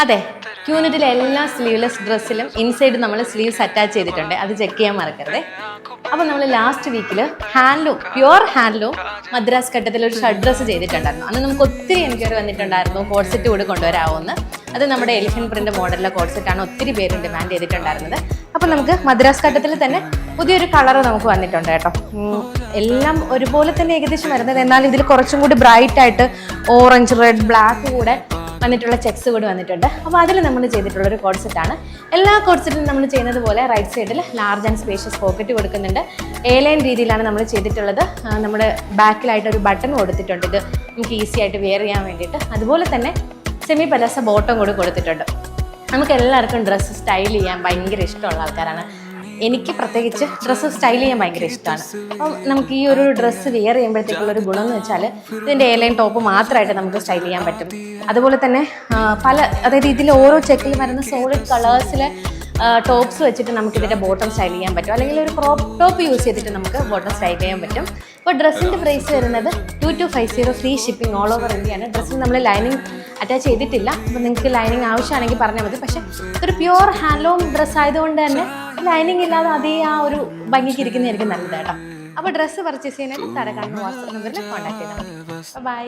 അതെ, ക്യൂനിറ്റിലെ എല്ലാ sleeveless ഡ്രസ്സിലും inside നമ്മൾ സ്ലീവ്സ് അറ്റാച്ച് ചെയ്തിട്ടുണ്ട്. അത് ചെക്ക് ചെയ്യാൻ മറക്കരുത്. അപ്പോൾ നമ്മൾ ലാസ്റ്റ് വീക്കിൽ ഹാൻഡ്ലൂം, പ്യുവർ ഹാൻഡ്ലൂം മദ്രാസ് ഘട്ടത്തിൽ ഒരു ഷർട്ട് ഡ്രസ്സ് ചെയ്തിട്ടുണ്ടായിരുന്നു. അന്ന് നമുക്ക് ഒത്തിരി എൻക്വയറി വന്നിട്ടുണ്ടായിരുന്നു കോഡ് സെറ്റ് കൂടി കൊണ്ടുവരാമെന്ന്. അത് നമ്മുടെ എലിഫന്റ് പ്രിന്റ് മോഡലിലെ കോഡ് സെറ്റാണ് ഒത്തിരി പേര് ഡിമാൻഡ് ചെയ്തിട്ടുണ്ടായിരുന്നത്. അപ്പോൾ നമുക്ക് മദ്രാസ് ഘട്ടത്തിൽ തന്നെ പുതിയൊരു കളർ നമുക്ക് വന്നിട്ടുണ്ട് കേട്ടോ. എല്ലാം ഒരുപോലെ തന്നെ ഏകദേശം വരുന്നത്, എന്നാൽ ഇതിൽ കുറച്ചും കൂടി ബ്രൈറ്റ് ആയിട്ട് ഓറഞ്ച്, റെഡ്, ബ്ലാക്ക് കൂടെ വന്നിട്ടുള്ള ചെക്സ് കൂടി വന്നിട്ടുണ്ട്. അപ്പോൾ അതിൽ നമ്മൾ ചെയ്തിട്ടുള്ള ഒരു കോഡ് സെറ്റാണ്. എല്ലാ കോഡ് സെറ്റിലും നമ്മൾ ചെയ്യുന്നത് പോലെ റൈറ്റ് സൈഡിൽ ലാർജ് ആൻഡ് സ്പേഷ്യസ് പോക്കറ്റ് കൊടുക്കുന്നുണ്ട്. എ-ലൈൻ രീതിയിലാണ് നമ്മൾ ചെയ്തിട്ടുള്ളത്. നമ്മുടെ ബാക്കിലായിട്ട് ഒരു ബട്ടൺ കൊടുത്തിട്ടുണ്ട്, ഇത് നമുക്ക് ഈസി ആയിട്ട് വെയർ ചെയ്യാൻ വേണ്ടിയിട്ട്. അതുപോലെ തന്നെ സെമി പലാസ ബോട്ടം കൂടി കൊടുത്തിട്ടുണ്ട്. നമുക്ക് എല്ലാവർക്കും ഡ്രസ്സ് സ്റ്റൈൽ ചെയ്യാൻ ഭയങ്കര ഇഷ്ടമുള്ള ആൾക്കാരാണ്. എനിക്ക് പ്രത്യേകിച്ച് ഡ്രസ്സ് സ്റ്റൈൽ ചെയ്യാൻ ഭയങ്കര ഇഷ്ടമാണ്. അപ്പം നമുക്ക് ഈ ഒരു ഡ്രസ്സ് വെയർ ചെയ്യുമ്പോഴത്തേക്കുള്ളൊരു ഗുണം എന്ന് വെച്ചാൽ ഇതിൻ്റെ എ-ലൈൻ ടോപ്പ് മാത്രമായിട്ട് നമുക്ക് സ്റ്റൈൽ ചെയ്യാൻ പറ്റും. അതുപോലെ തന്നെ അതായത് ഇതിൽ ഓരോ ചെക്കിൽ വരുന്ന സോളിഡ് കളേഴ്സിലെ ടോപ്സ് വെച്ചിട്ട് നമുക്ക് ഇതിൻ്റെ ബോട്ടം സ്റ്റൈൽ ചെയ്യാൻ പറ്റും. അല്ലെങ്കിൽ ഒരു ക്രോപ്പ് ടോപ്പ് യൂസ് ചെയ്തിട്ട് നമുക്ക് ബോട്ടം സ്റ്റൈൽ ചെയ്യാൻ പറ്റും. ഇപ്പോൾ ഡ്രസ്സിൻ്റെ പ്രൈസ് വരുന്നത് 2250 ഫ്രീ ഷിപ്പിംഗ് ഓൾ ഓവർ ഇന്ത്യയാണ്. ഡ്രസ്സിന് നമ്മൾ ലൈനിങ് അറ്റാച്ച് ചെയ്തിട്ടില്ല. അപ്പോൾ നിങ്ങൾക്ക് ലൈനിങ് ആവശ്യമാണെങ്കിൽ പറഞ്ഞാൽ മതി. പക്ഷേ ഇതൊരു പ്യുവർ ഹാൻഡ്ലൂം ഡ്രസ്സ് ആയതുകൊണ്ട് തന്നെ ലൈനിങ് ഇല്ലാതെ അതേ ആ ഒരു ഭംഗിക്ക് ഇരിക്കുന്നതായിരിക്കും നല്ലത് കേട്ടോ. അപ്പോൾ ഡ്രസ്സ് പർച്ചേസ് ചെയ്യാനായിട്ട് താഴെ കാണുന്ന വാട്സ്ആപ്പ് നമ്പറിൽ കോൺടാക്ട് ചെയ്താൽ മതി. ബൈ.